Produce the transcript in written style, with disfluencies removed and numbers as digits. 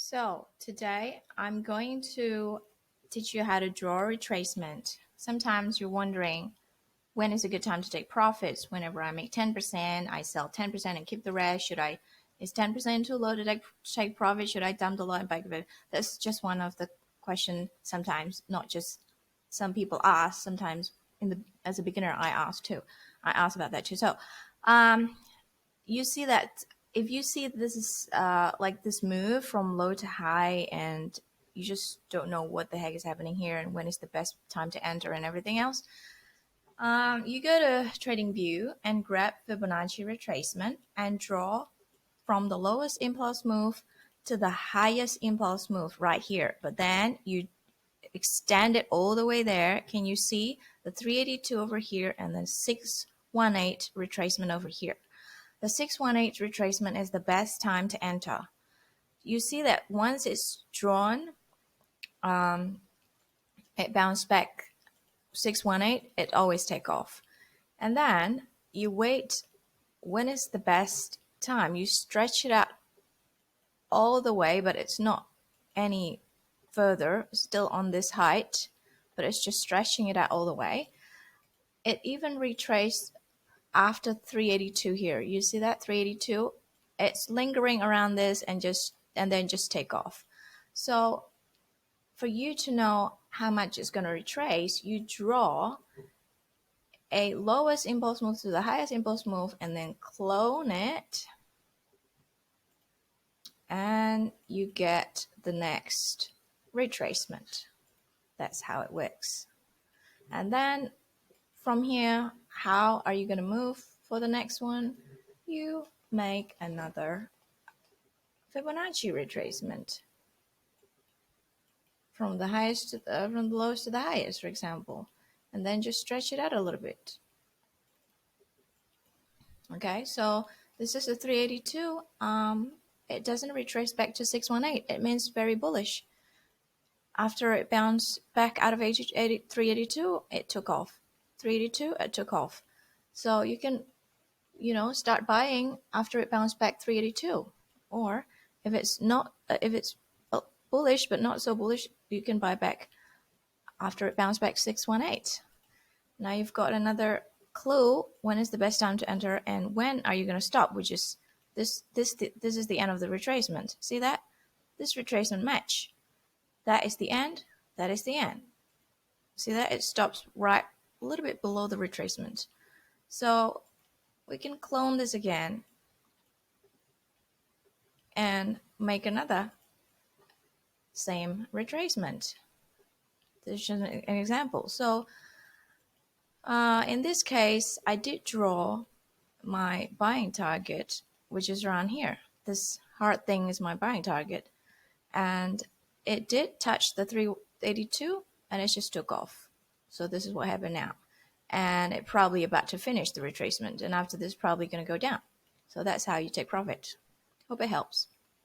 So today I'm going to teach you how to draw a retracement. Sometimes you're wondering when is a good time to take profits. Whenever I make 10%, I sell 10% and keep the rest. Is 10% too low to take profit? Should I dump the lot and back of it? That's just one of the questions sometimes, not just some people ask. Sometimes as a beginner I ask too. I ask about that too. So you see that if you see this is like this move from low to high and you just don't know what the heck is happening here and when is the best time to enter and everything else, you go to TradingView and grab Fibonacci retracement and draw from the lowest impulse move to the highest impulse move right here. But then you extend it all the way there. Can you see the 382 over here and then 618 retracement over here? The 618 retracement is the best time to enter. You see that once it's drawn, it bounced back 618, it always take off. And then you wait, when is the best time? You stretch it out all the way, but it's not any further, still on this height, but it's just stretching it out all the way. It even retraced after 382 here. You see that 382? It's lingering around this and then just take off. So for you to know how much it's going to retrace, you draw a lowest impulse move to the highest impulse move and then clone it, and you get the next retracement. That's how it works. And then from here, how are you going to move for the next one? You make another Fibonacci retracement from the lowest to the highest, for example, and then just stretch it out a little bit. Okay, so this is a 382. It doesn't retrace back to 618. It means very bullish. After it bounced back out of 382, it took off. 382, it took off. So you can, start buying after it bounced back 382. Or if it's bullish but not so bullish, you can buy back after it bounced back 618. Now you've got another clue. When is the best time to enter and when are you going to stop, which is this is the end of the retracement. See that? This retracement match. That is the end. That is the end. See that? It stops right a little bit below the retracement. So we can clone this again and make another same retracement. This is just an example. So in this case, I did draw my buying target, which is around here. This hard thing is my buying target. And it did touch the 382 and it just took off. So this is what happened now. And it's probably about to finish the retracement. And after this, probably going to go down. So that's how you take profit. Hope it helps.